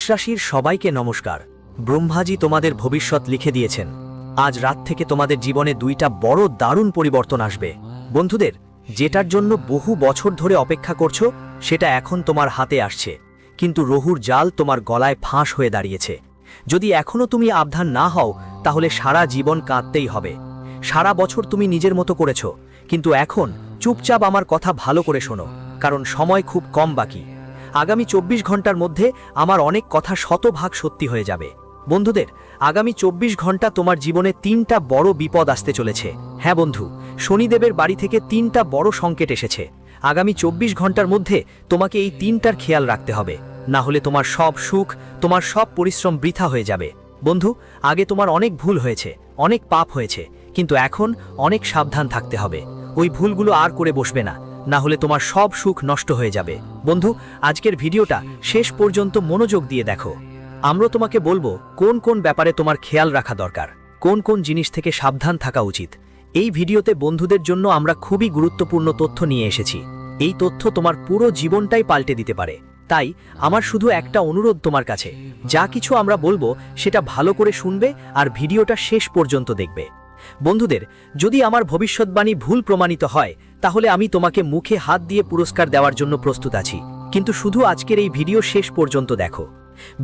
রাশির সবাইকে নমস্কার। ব্রহ্মাজি তোমাদের ভবিষ্যৎ লিখে দিয়েছেন। আজ রাত থেকে তোমাদের জীবনে দুইটা বড় দারুণ পরিবর্তন আসবে। বন্ধুদের, যেটার জন্য বহু বছর ধরে অপেক্ষা করছো সেটা এখন তোমার হাতে আসছে, কিন্তু রহুর জাল তোমার গলায় ফাঁস হয়ে দাঁড়িয়েছে। যদি এখনো তুমি সাবধান না হও তাহলে সারা জীবন কাঁদতেই হবে। সারা বছর তুমি নিজের মতো করেছো, কিন্তু এখন চুপচাপ আমার কথা ভালো করে শোনো, কারণ সময় খুব কম বাকি। আগামী 24 ঘন্টার মধ্যে আমার অনেক কথা শতভাগ সত্যি হয়ে যাবে। বন্ধুদের, আগামী 24 ঘন্টা তোমার জীবনে 3টা বড় বিপদ আসতে চলেছে। হ্যাঁ বন্ধু, শনিদেবের বাড়ি থেকে 3টা বড় সংকেত এসেছে। আগামী 24 ঘন্টার মধ্যে তোমাকে এই 3টার খেয়াল রাখতে হবে, না হলে তোমার সব সুখ, তোমার সব পরিশ্রম বৃথা হয়ে যাবে। বন্ধু, আগে তোমার অনেক ভুল হয়েছে, অনেক পাপ হয়েছে, কিন্তু এখন অনেক সাবধান থাকতে হবে। ওই ভুলগুলো আর করে বসবে না, না হলে তোমার সব সুখ নষ্ট হয়ে যাবে। বন্ধু, আজকের ভিডিওটা শেষ পর্যন্ত মনোযোগ দিয়ে দেখো। আমরা তোমাকে বলবো কোন কোন ব্যাপারে তোমার খেয়াল রাখা দরকার, কোন কোন জিনিস থেকে সাবধান থাকা উচিত। এই ভিডিওতে বন্ধুদের জন্য আমরা খুবই গুরুত্বপূর্ণ তথ্য নিয়ে এসেছি। এই তথ্য তোমার পুরো জীবনটাই পাল্টে দিতে পারে। তাই আমার শুধু একটা অনুরোধ তোমার কাছে, যা কিছু আমরা বলবো সেটা ভালো করে শুনবে আর ভিডিওটা শেষ পর্যন্ত দেখবে। বন্ধুদের, যদি আমার ভবিষ্যৎবাণী ভুল প্রমাণিত হয় তাহলে আমি তোমাকে মুখে হাত দিয়ে পুরস্কার দেওয়ার জন্য প্রস্তুত আছি, কিন্তু শুধু আজকের এই ভিডিও শেষ পর্যন্ত দেখো।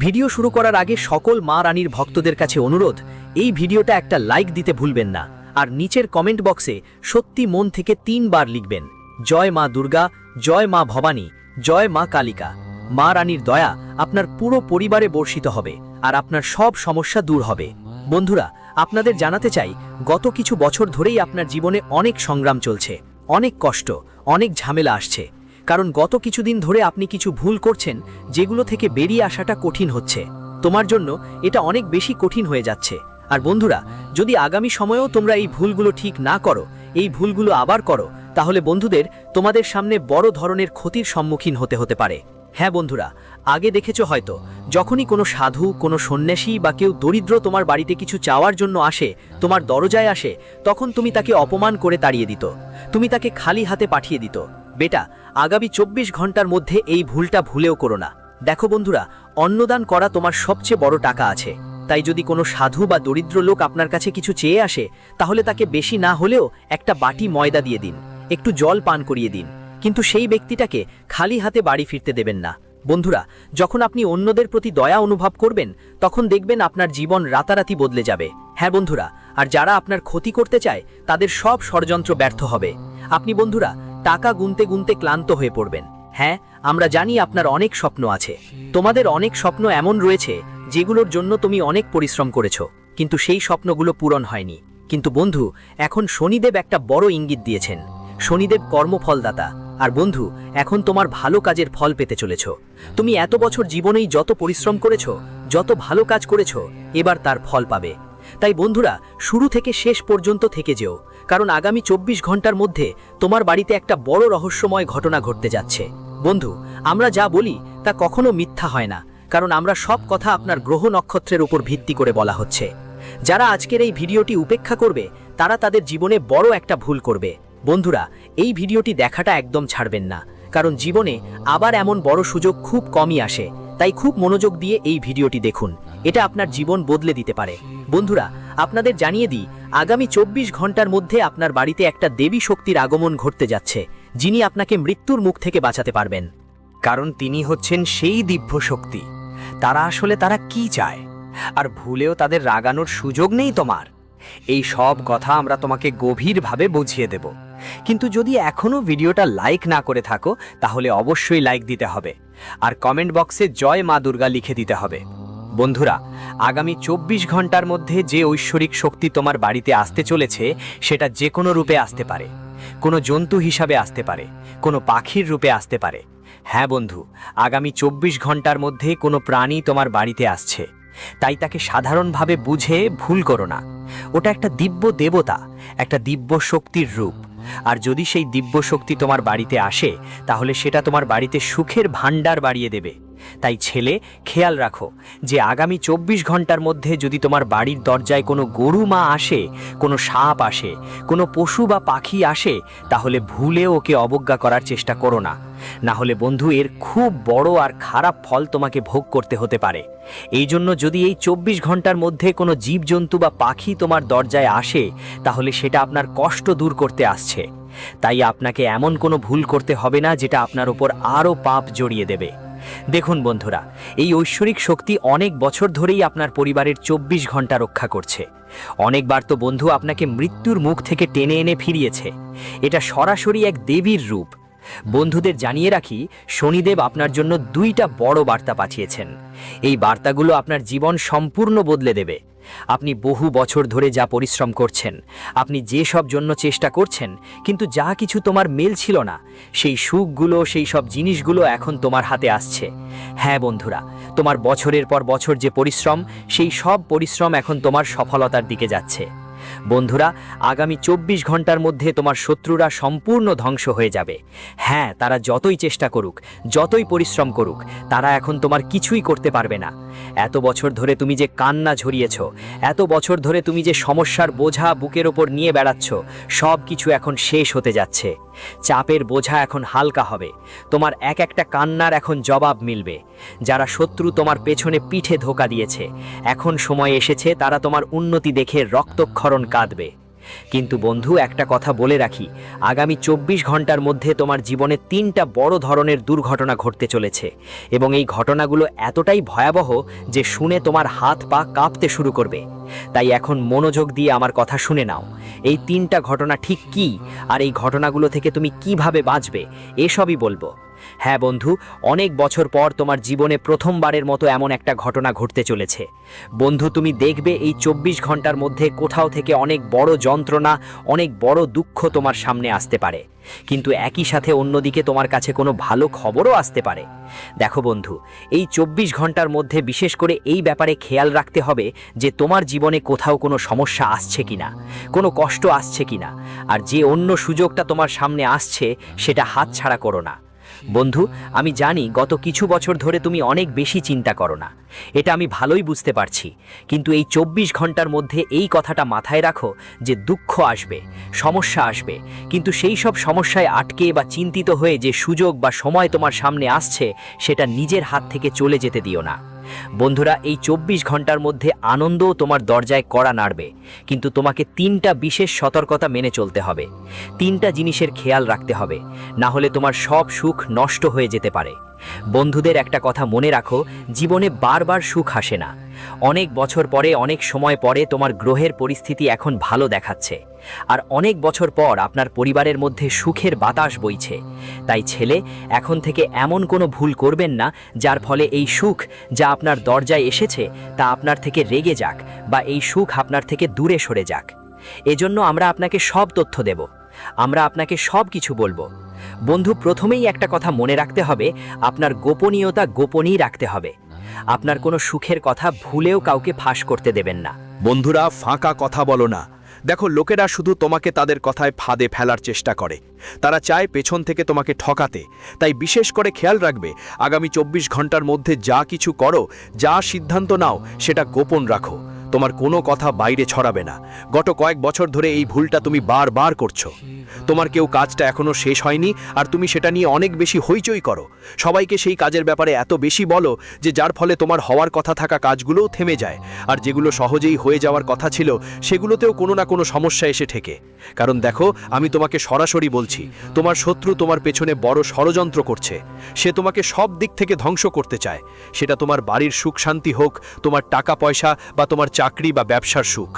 ভিডিও শুরু করার আগে সকল মা রানীর ভক্তদের কাছে অনুরোধ, এই ভিডিওটা একটা লাইক দিতে ভুলবেন না, আর নিচের কমেন্ট বক্সে সত্যি মন থেকে 3 বার লিখবেন, জয় মা দুর্গা, জয় মা ভবানী, জয় মা কালিকা। মা রানীর দয়া আপনার পুরো পরিবারে বর্ষিত হবে আর আপনার সব সমস্যা দূর হবে। বন্ধুরা, আপনাদের জানাতে চাই, গত কিছু বছর ধরেই আপনার জীবনে অনেক সংগ্রাম চলছে, অনেক কষ্ট, অনেক ঝামেলা আসছে, কারণ গত কিছুদিন ধরে আপনি কিছু ভুল করছেন যেগুলো থেকে বেরিয়ে আসাটা কঠিন হচ্ছে। তোমার জন্য এটা অনেক বেশি কঠিন হয়ে যাচ্ছে। আর বন্ধুরা, যদি আগামী সময়েও তোমরা এই ভুলগুলো ঠিক না করো, এই ভুলগুলো আবার করো, তাহলে বন্ধুদের তোমাদের সামনে বড় ধরনের ক্ষতির সম্মুখীন হতে পারে। হ্যাঁ বন্ধুরা, আগে দেখেছো হয়তো, যখনই কোনো সাধু, কোনো সন্ন্যাসী বা কেউ দরিদ্র তোমার বাড়িতে কিছু চাওয়ার জন্য আসে, তোমার দরজায় আসে, তখন তুমি তাকে অপমান করে তাড়িয়ে দিত, তুমি তাকে খালি হাতে পাঠিয়ে দিত। বেটা, আগামী 24 ঘন্টার মধ্যে এই ভুলটা ভুলেও করো না। দেখো বন্ধুরা, অন্নদান করা তোমার সবচেয়ে বড় টাকা আছে। তাই যদি কোনো সাধু বা দরিদ্র লোক আপনার কাছে কিছু চেয়ে আসে, তাহলে তাকে বেশি না হলেও একটা বাটি ময়দা দিয়ে দিন, একটু জল পান করিয়ে দিন, কিন্তু সেই ব্যক্তিটাকে খালি হাতে বাড়ি ফিরতে দেবেন না। বন্ধুরা, যখন আপনি অন্যদের প্রতি দয়া অনুভব করবেন, তখন দেখবেন আপনার জীবন রাতারাতি বদলে যাবে। হ্যাঁ বন্ধুরা, আর যারা আপনার ক্ষতি করতে চায় তাদের সব ষড়যন্ত্র ব্যর্থ হবে। আপনি বন্ধুরা টাকা গুনতে গুনতে ক্লান্ত হয়ে পড়বেন। হ্যাঁ, আমরা জানি আপনার অনেক স্বপ্ন আছে, তোমাদের অনেক স্বপ্ন এমন রয়েছে যেগুলোর জন্য তুমি অনেক পরিশ্রম করেছো, কিন্তু সেই স্বপ্নগুলো পূরণ হয়নি। কিন্তু বন্ধু, এখন শনিদেব একটা বড় ইঙ্গিত দিয়েছেন। শনিদেব কর্মফলদাতা, আর বন্ধু, এখন তোমার ভালো কাজের ফল পেতে চলেছ। তুমি এত বছর জীবনেই যত পরিশ্রম করেছো, যত ভালো কাজ করেছো, এবার তার ফল পাবে। তাই বন্ধুরা, শুরু থেকে শেষ পর্যন্ত থেকে যেও, কারণ আগামী 24 ঘন্টার মধ্যে তোমার বাড়িতে একটা বড় রহস্যময় ঘটনা ঘটতে যাচ্ছে। বন্ধু, আমরা যা বলি তা কখনো মিথ্যা হয় না, কারণ আমরা সব কথা আপনার গ্রহ নক্ষত্রের উপর ভিত্তি করে বলা হচ্ছে। যারা আজকের এই ভিডিওটি উপেক্ষা করবে তারা তাদের জীবনে বড় একটা ভুল করবে। বন্ধুরা, এই ভিডিওটি দেখাটা একদম ছাড়বেন না, কারণ জীবনে আবার এমন বড় সুযোগ খুব কমই আসে। তাই খুব মনোযোগ দিয়ে এই ভিডিওটি দেখুন, এটা আপনার জীবন বদলে দিতে পারে। বন্ধুরা, আপনাদের জানিয়ে দিই, আগামী 24 ঘন্টার মধ্যে আপনার বাড়িতে একটা দেবী শক্তির আগমন ঘটতে যাচ্ছে, যিনি আপনাকে মৃত্যুর মুখ থেকে বাঁচাতে পারবেন। কারণ তিনি হচ্ছেন সেই দিব্য শক্তি। তারা কি চায়, আর ভুলেও তাদের রাগানোর সুযোগ নেই তোমার। এই সব কথা আমরা তোমাকে গভীরভাবে বুঝিয়ে দেব। কিন্তু যদি এখনো ভিডিওটা লাইক না করে থাকো তাহলে অবশ্যই লাইক দিতে হবে, আর কমেন্ট বক্সে জয় মা দুর্গা লিখে দিতে হবে। বন্ধুরা, আগামী 24 ঘন্টার মধ্যে যে ঐশ্বরিক শক্তি তোমার বাড়িতে আসতে চলেছে সেটা যে কোনো রূপে আসতে পারে, কোনো জন্তু হিসাবে আসতে পারে, কোনো পাখির রূপে আসতে পারে। হ্যাঁ বন্ধু, আগামী 24 ঘন্টার মধ্যে কোনো প্রাণী তোমার বাড়িতে আসছে, তাই তাকে সাধারণভাবে বুঝে ভুল করো না। ওটা একটা দিব্য দেবতা, একটা দিব্য শক্তির রূপ। আর যদি সেই দিব্য শক্তি তোমার বাড়িতে আসে তাহলে সেটা তোমার বাড়িতে সুখের ভাণ্ডার বাড়িয়ে দেবে। তাই ছেলে, খেয়াল রাখো যে আগামী 24 ঘন্টার মধ্যে যদি তোমার বাড়ির দরজায় কোনো গরু মা আসে, কোনো সাপ আসে, কোনো পশু বা পাখি আসে, তাহলে ভুলেও ওকে অবজ্ঞা করার চেষ্টা করো না। না হলে বন্ধু, এর খুব বড় আর খারাপ ফল তোমাকে ভোগ করতে হতে পারে। এই জন্য যদি এই 24 ঘন্টার মধ্যে কোনো জীবজন্তু বা পাখি তোমার দরজায় আসে, তাহলে সেটা আপনার কষ্ট দূর করতে আসছে। তাই আপনাকে এমন কোনো ভুল করতে হবে না যেটা আপনার উপর আরও পাপ জড়িয়ে দেবে। দেখুন বন্ধুরা, এই ঐশ্বরিক শক্তি অনেক বছর ধরেই আপনার পরিবারের 24 ঘন্টা রক্ষা করছে। অনেকবার তো বন্ধু আপনাকে মৃত্যুর মুখ থেকে টেনে এনে ফিরিয়েছে। এটা সরাসরি এক দেবীর রূপ। বন্ধুদের জানিয়ে রাখি, শনিদেব আপনার জন্য 2টা বড় বার্তা পাঠিয়েছেন। এই বার্তাগুলো আপনার জীবন সম্পূর্ণ বদলে দেবে। আপনি বহু বছর ধরে যা পরিশ্রম করছেন, আপনি যে সব জন্য চেষ্টা করছেন, কিন্তু যা কিছু তোমার মেল ছিল না, সেই সুখগুলো, সেই সব জিনিসগুলো এখন তোমার হাতে আসছে। হ্যাঁ বন্ধুরা, তোমার বছরের পর বছর যে পরিশ্রম, সেই সব পরিশ্রম এখন তোমার সফলতার দিকে যাচ্ছে। বন্ধুরা, আগামী 24 ঘন্টার মধ্যে তোমার শত্রুরা সম্পূর্ণ ধ্বংস হয়ে যাবে। হ্যাঁ, তারা যতই চেষ্টা করুক, যতই পরিশ্রম করুক, তারা এখন তোমার কিছুই করতে পারবে না। এত বছর ধরে তুমি যে কান্না ঝরিয়েছ, এত বছর ধরে তুমি যে সমস্যার বোঝা বুকের ওপর নিয়ে বেড়াচ্ছ, সব কিছু এখন শেষ হতে যাচ্ছে। চাপের বোঝা এখন হালকা হবে। তোমার এক একটা কান্নার এখন জবাব মিলবে। যারা শত্রু তোমার পেছনে পিঠে ধোকা দিয়েছে, এখন সময় এসেছে তারা তোমার উন্নতি দেখে রক্তক্ষরণ কাঁদবে। কিন্তু বন্ধু, একটা কথা বলে রাখি, আগামী 24 ঘন্টার মধ্যে তোমার জীবনে 3টা বড় ধরনের দুর্ঘটনা ঘটতে চলেছে, এবং এই ঘটনাগুলো এতটাই ভয়াবহ যে শুনে তোমার হাত পা কাঁপতে শুরু করবে। তাই এখন মনোযোগ দিয়ে আমার কথা শুনে নাও। এই 3টা ঘটনা ঠিক কী, আর এই ঘটনাগুলো থেকে তুমি কিভাবে বাঁচবে, এসবই বলবো। হ্যাঁ বন্ধু, অনেক বছর পর তোমার জীবনে প্রথমবারের মতো এমন একটা ঘটনা ঘটতে চলেছে। বন্ধু, তুমি দেখবে এই 24 ঘন্টার মধ্যে কোথাও থেকে অনেক বড় যন্ত্রণা, অনেক বড় দুঃখ তোমার সামনে আসতে পারে, কিন্তু একই সাথে অন্যদিকে তোমার কাছে কোনো ভালো খবরও আসতে পারে। দেখো বন্ধু, এই 24 ঘন্টার মধ্যে বিশেষ করে এই ব্যাপারে খেয়াল রাখতে হবে যে তোমার জীবনে কোথাও কোনো সমস্যা আসছে কিনা, কোনো কষ্ট আসছে কিনা, আর যে অন্য সুযোগটা তোমার সামনে আসছে সেটা হাতছাড়া করো না। বন্ধু, আমি জানি গত কিছু বছর ধরে তুমি অনেক বেশি চিন্তা করো না, এটা আমি ভালোই বুঝতে পারছি, কিন্তু এই 24 ঘন্টার মধ্যে এই কথাটা মাথায় রাখো যে দুঃখ আসবে, সমস্যা আসবে, কিন্তু সেই সব সমস্যায় আটকে বা চিন্তিত হয়ে যে সুযোগ বা সময় তোমার সামনে আসছে, সেটা নিজের হাত থেকে চলে যেতে দিও না। বন্ধুরা, এই 24 ঘন্টার মধ্যে আনন্দও তোমার দরজায় কড়া নাড়বে, কিন্তু তোমাকে 3টা বিশেষ সতর্কতা মেনে চলতে হবে। 3টা জিনিসের খেয়াল রাখতে হবে, না হলে তোমার সব সুখ নষ্ট হয়ে যেতে পারে। বন্ধুদের, একটা কথা মনে রাখো, জীবনে বারবার সুখ আসে না। অনেক বছর পরে, অনেক সময় পরে তোমার গ্রহের পরিস্থিতি এখন ভালো দেখাচ্ছে, আর অনেক বছর পর আপনার পরিবারের মধ্যে সুখের বাতাস বইছে। তাই ছেলে, এখন থেকে এমন কোনো ভুল করবেন না যার ফলে এই সুখ যা আপনার দরজায় এসেছে তা আপনার থেকে রেগে যাক, বা এই সুখ আপনার থেকে দূরে সরে যাক। এজন্য আমরা আপনাকে সব তথ্য দেব, আমরা আপনাকে সব কিছু বলবো। বন্ধু, প্রথমেই একটা কথা মনে রাখতে হবে, আপনার গোপনীয়তা গোপনই রাখতে হবে। আপনার কোনো সুখের কথা ভুলেও কাউকে ফাঁস করতে দেবেন না। বন্ধুরা, ফাঁকা কথা বলো না। দেখো, লোকেরা শুধু তোমাকে তাদের কথায় ফাঁদে ফেলার চেষ্টা করে। তারা চায় পেছন থেকে তোমাকে ঠকাতে। তাই বিশেষ করে খেয়াল রাখবে, আগামী 24 ঘন্টার মধ্যে যা কিছু করো, যা সিদ্ধান্ত নাও, সেটা গোপন রাখো। তোমার কোনো কথা বাইরে ছড়াবে না। গত কয়েক বছর ধরে এই ভুলটা তুমি বারবার করছো। তোমার কেউ কাজটা এখনো শেষ হয়নি, আর তুমি সেটা নিয়ে অনেক বেশি হইচই করো। সবাইকে সেই কাজের ব্যাপারে এত বেশি বলো যে যার ফলে তোমার হওয়ার কথা থাকা কাজগুলোও থেমে যায়, আর যেগুলো সহজেই হয়ে যাওয়ার কথা ছিল সেগুলোতেও কোনো না কোনো সমস্যা এসে ঠেকে। কারণ দেখো, আমি তোমাকে সরাসরি বলছি, তোমার শত্রু তোমার পেছনে বড় ষড়যন্ত্র করছে। সে তোমাকে সব দিক থেকে ধ্বংস করতে চায়। সেটা তোমার বাড়ির সুখ শান্তি হোক, তোমার টাকা পয়সা, বা তোমার চাকরি বা ব্যবসার সুখ।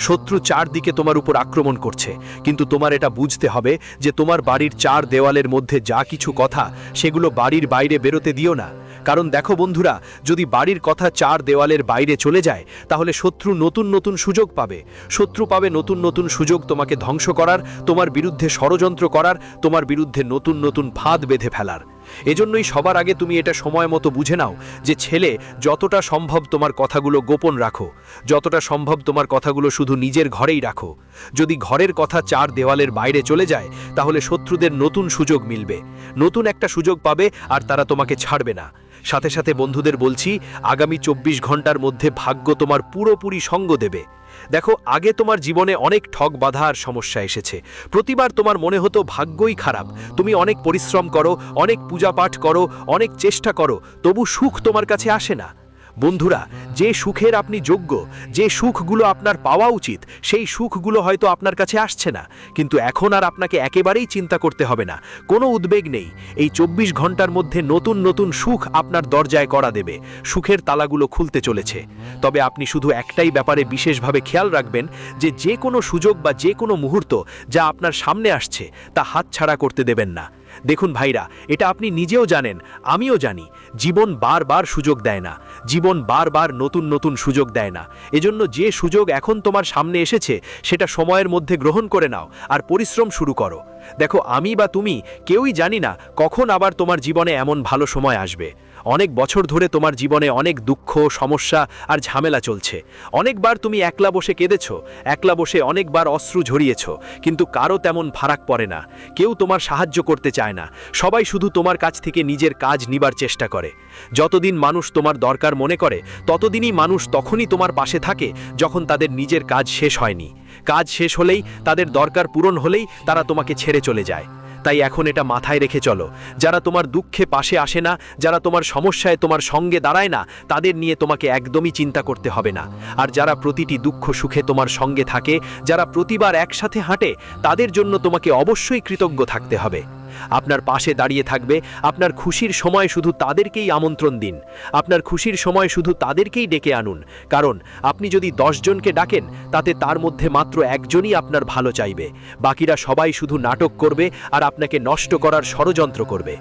শত্রু চারদিকে তোমার উপর আক্রমণ করছে, কিন্তু তোমার এটা বুঝতে হবে যে তোমার বাড়ির 4 দেওয়ালের মধ্যে যা কিছু কথা, সেগুলো বাড়ির বাইরে বেরোতে দিও না। কারণ দেখো বন্ধুরা, যদি বাড়ির কথা 4 দেওয়ালের বাইরে চলে যায়, তাহলে শত্রু নতুন নতুন সুযোগ পাবে। শত্রু পাবে নতুন নতুন সুযোগ তোমাকে ধ্বংস করার, তোমার বিরুদ্ধে ষড়যন্ত্র করার, তোমার বিরুদ্ধে নতুন নতুন ফাঁদ বেঁধে ফেলার। এজন্যই সবার আগে তুমি এটা সময় মতো বুঝে নাও যে ছেলে, যতটা সম্ভব তোমার কথাগুলো গোপন রাখো, যতটা সম্ভব তোমার কথাগুলো শুধু নিজের ঘরেই রাখো। যদি ঘরের কথা 4 দেওয়ালের বাইরে চলে যায়, তাহলে শত্রুদের নতুন সুযোগ মিলবে, নতুন একটা সুযোগ পাবে, আর তারা তোমাকে ছাড়বে না। সাথে সাথে বন্ধুদের বলছি, আগামী 24 ঘন্টার মধ্যে ভাগ্য তোমার পুরোপুরি সঙ্গ দেবে। দেখো, আগে তোমার জীবনে অনেক ঠক বাধা আর সমস্যা এসেছে। প্রতিবার তোমার মনে হতো ভাগ্যই খারাপ। তুমি অনেক পরিশ্রম করো, অনেক পূজাপাঠ করো, অনেক চেষ্টা করো, তবু সুখ তোমার কাছে আসে না। বন্ধুরা, যে সুখের আপনি যোগ্য, যে সুখগুলো আপনার পাওয়া উচিত, সেই সুখগুলো হয়তো আপনার কাছে আসছে না। কিন্তু এখন আর আপনাকে একেবারেই চিন্তা করতে হবে না, কোনো উদ্বেগ নেই। এই 24 ঘন্টার মধ্যে নতুন নতুন সুখ আপনার দরজায় কড়া দেবে। সুখের তালাগুলো খুলতে চলেছে। তবে আপনি শুধু একটাই ব্যাপারে বিশেষভাবে খেয়াল রাখবেন, যে কোনো সুযোগ বা যে কোনো মুহূর্ত যা আপনার সামনে আসছে তা হাতছাড়া করতে দেবেন না। দেখুন ভাইরা, এটা আপনি নিজেও জানেন, আমিও জানি, জীবন বারবার সুযোগ দেয় না। জীবন বারবার নতুন নতুন সুযোগ দেয় না। এজন্য যে সুযোগ এখন তোমার সামনে এসেছে সেটা সময়ের মধ্যে গ্রহণ করে নাও আর পরিশ্রম শুরু করো। দেখো, আমি বা তুমি কেউই জানি না কখন আবার তোমার জীবনে এমন ভালো সময় আসবে। অনেক বছর ধরে তোমার জীবনে অনেক দুঃখ, সমস্যা আর ঝামেলা চলছে। অনেকবার তুমি একলা বসে কেঁদেছো, একলা বসে অনেকবার অশ্রু ঝরিয়েছ, কিন্তু কারো তেমন ফারাক পড়ে না। কেউ তোমার সাহায্য করতে চায় না। সবাই শুধু তোমার কাছ থেকে নিজের কাজ নিবার চেষ্টা করে। যতদিন মানুষ তোমার দরকার মনে করে, ততদিনই মানুষ তখনই তোমার পাশে থাকে যখন তাদের নিজের কাজ শেষ হয়নি। কাজ শেষ হলেই, তাদের দরকার পূরণ হলেই তারা তোমাকে ছেড়ে চলে যায়। তাই এখন এটা মাথায় রেখে চলো, যারা তোমার দুঃখে পাশে আসে না, যারা তোমার সমস্যায় তোমার সঙ্গে দাঁড়ায় না, তাদের নিয়ে তোমাকে একদমই চিন্তা করতে হবে না। আর যারা প্রতিটি দুঃখ সুখে তোমার সঙ্গে থাকে, যারা প্রতিবার একসাথে হাঁটে, তাদের জন্য তোমাকে অবশ্যই কৃতজ্ঞ থাকতে হবে। আপনার পাশে দাঁড়িয়ে থাকবে। আপনার খুশির সময় শুধু তাদেরকেই আমন্ত্রণ দিন। আপনার খুশির সময় শুধু তাদেরকেই ডেকে আনুন। কারণ আপনি যদি 10 জনকে ডাকেন, তাতে তার মধ্যে মাত্র একজনই আপনার ভালো চাইবে। বাকিরা সবাই শুধু নাটক করবে আর আপনাকে নষ্ট করার ষড়যন্ত্র করবে।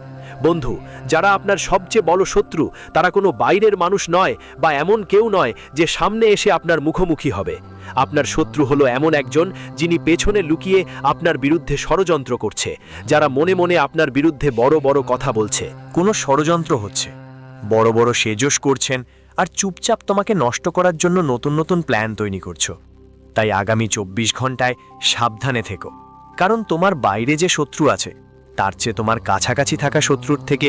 বন্ধু, যারা আপনার সবচেয়ে বড় শত্রু, তারা কোনো বাইরের মানুষ নয় বা এমন কেউ নয় যে সামনে এসে আপনার মুখোমুখি হবে। আপনার শত্রু হলো এমন একজন যিনি পেছনে লুকিয়ে আপনার বিরুদ্ধে ষড়যন্ত্র করছে, যারা মনে মনে আপনার বিরুদ্ধে বড় বড় কথা বলছে। কোনো ষড়যন্ত্র হচ্ছে, বড় বড় সেজস করছেন আর চুপচাপ তোমাকে নষ্ট করার জন্য নতুন নতুন প্ল্যান তৈরি করছো। তাই আগামী 24 ঘন্টায় সাবধানে থেকো। কারণ তোমার বাইরে যে শত্রু আছে, তার চেয়ে তোমার কাছাকাছি থাকা শত্রুর থেকে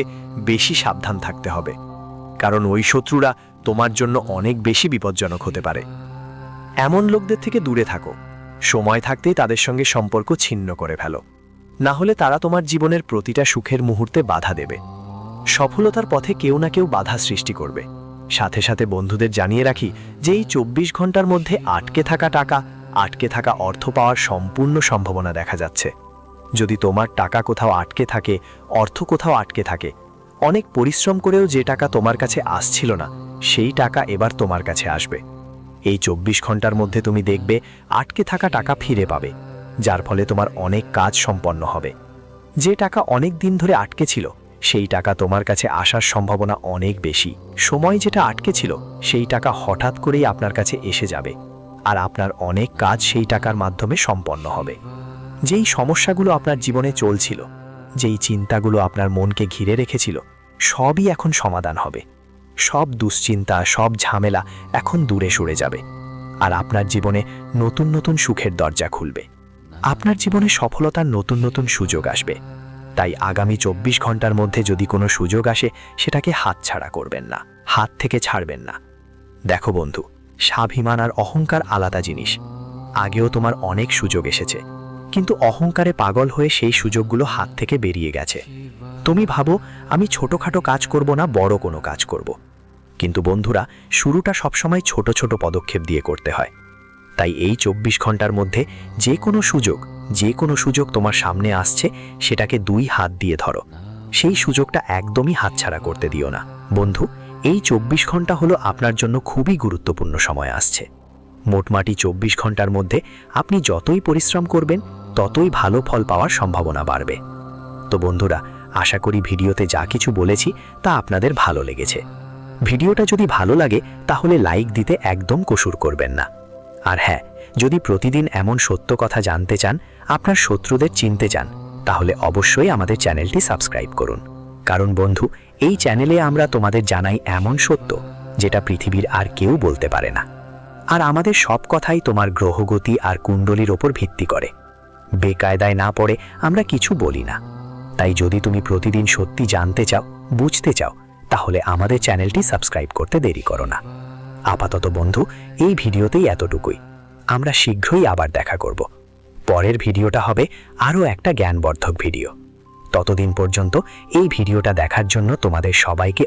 বেশি সাবধান থাকতে হবে। কারণ ওই শত্রুরা তোমার জন্য অনেক বেশি বিপজ্জনক হতে পারে। এমন লোকদের থেকে দূরে থাকো। সময় থাকতেই তাদের সঙ্গে সম্পর্ক ছিন্ন করে ফেলো, না হলে তারা তোমার জীবনের প্রতিটা সুখের মুহূর্তে বাধা দেবে। সফলতার পথে কেউ না কেউ বাধা সৃষ্টি করবে। সাথে সাথে বন্ধুদের জানিয়ে রাখি যে এই 24 ঘন্টার মধ্যে আটকে থাকা টাকা, আটকে থাকা অর্থ পাওয়ার সম্পূর্ণ সম্ভাবনা দেখা যাচ্ছে। যদি তোমার টাকা কোথাও আটকে থাকে, অর্থ কোথাও আটকে থাকে, অনেক পরিশ্রম করেও যে টাকা তোমার কাছে আসছিল না, সেই টাকা এবার তোমার কাছে আসবে। এই 24 ঘন্টার মধ্যে তুমি দেখবে আটকে থাকা টাকা ফিরে পাবে, যার ফলে তোমার অনেক কাজ সম্পন্ন হবে। যে টাকা অনেক দিন ধরে আটকে ছিল, সেই টাকা তোমার কাছে আসার সম্ভাবনা অনেক বেশি। সময় যেটা আটকে ছিল, সেই টাকা হঠাৎ করেই আপনার কাছে এসে যাবে, আর আপনার অনেক কাজ সেই টাকার মাধ্যমে সম্পন্ন হবে। যেই সমস্যাগুলো আপনার জীবনে চলছিল, যেই চিন্তাগুলো আপনার মনকে ঘিরে রেখেছিল, সবই এখন সমাধান হবে। সব দুশ্চিন্তা, সব ঝামেলা এখন দূরে সরে যাবে, আর আপনার জীবনে নতুন নতুন সুখের দরজা খুলবে। আপনার জীবনে সফলতার নতুন নতুন সুযোগ আসবে। তাই আগামী 24 ঘন্টার মধ্যে যদি কোনো সুযোগ আসে, সেটাকে হাতছাড়া করবেন না, হাত থেকে ছাড়বেন না। দেখো বন্ধু, স্বাভিমান আর অহংকার আলাদা জিনিস। আগেও তোমার অনেক সুযোগ এসেছে, কিন্তু অহংকারে পাগল হয়ে সেই সুযোগগুলো হাত থেকে বেরিয়ে গেছে। তুমি ভাবো আমি ছোটখাটো কাজ করব না, বড় কোনো কাজ করব। কিন্তু বন্ধুরা, শুরুটা সবসময় ছোট ছোট পদক্ষেপ দিয়ে করতে হয়। তাই এই 24 ঘন্টার মধ্যে যে কোনো সুযোগ তোমার সামনে আসছে, সেটাকে 2 হাত দিয়ে ধরো। সেই সুযোগটা একদমই হাতছাড়া করতে দিও না। বন্ধু, এই 24 ঘন্টা হলো আপনার জন্য খুবই গুরুত্বপূর্ণ সময় আসছে। মোটমাটি 24 ঘন্টার মধ্যে আপনি যতই পরিশ্রম করবেন, ততই ভালো ফল পাওয়ার সম্ভাবনা বাড়বে। তো বন্ধুরা, আশা করি ভিডিওতে যা কিছু বলেছি তা আপনাদের ভালো লেগেছে। ভিডিওটা যদি ভালো লাগে তাহলে লাইক দিতে একদম কসুর করবেন না। আর হ্যাঁ, যদি প্রতিদিন এমন সত্য কথা জানতে চান, আপনার শত্রুদের চিনতে চান, তাহলে অবশ্যই আমাদের চ্যানেলটি সাবস্ক্রাইব করুন। কারণ বন্ধু, এই চ্যানেলে আমরা তোমাদের জানাই এমন সত্য যেটা পৃথিবীর আর কেউ বলতে পারে না। আর আমাদের সব কথাই তোমার গ্রহগতি আর কুণ্ডলীর ওপর ভিত্তি করে। বেকায়দায় না পড়ে আমরা কিছু বলি না। তাই যদি তুমি প্রতিদিন সত্যি জানতে চাও, বুঝতে চাও, তাহলে আমাদের চ্যানেলটি সাবস্ক্রাইব করতে দেরি করো না। আপাতত বন্ধু, এই ভিডিওতেই এতটুকুই। আমরা শীঘ্রই আবার দেখা করব। পরের ভিডিওটা হবে আরও একটা জ্ঞানবর্ধক ভিডিও। ততদিন পর্যন্ত এই ভিডিওটা দেখার জন্য তোমাদের সবাইকে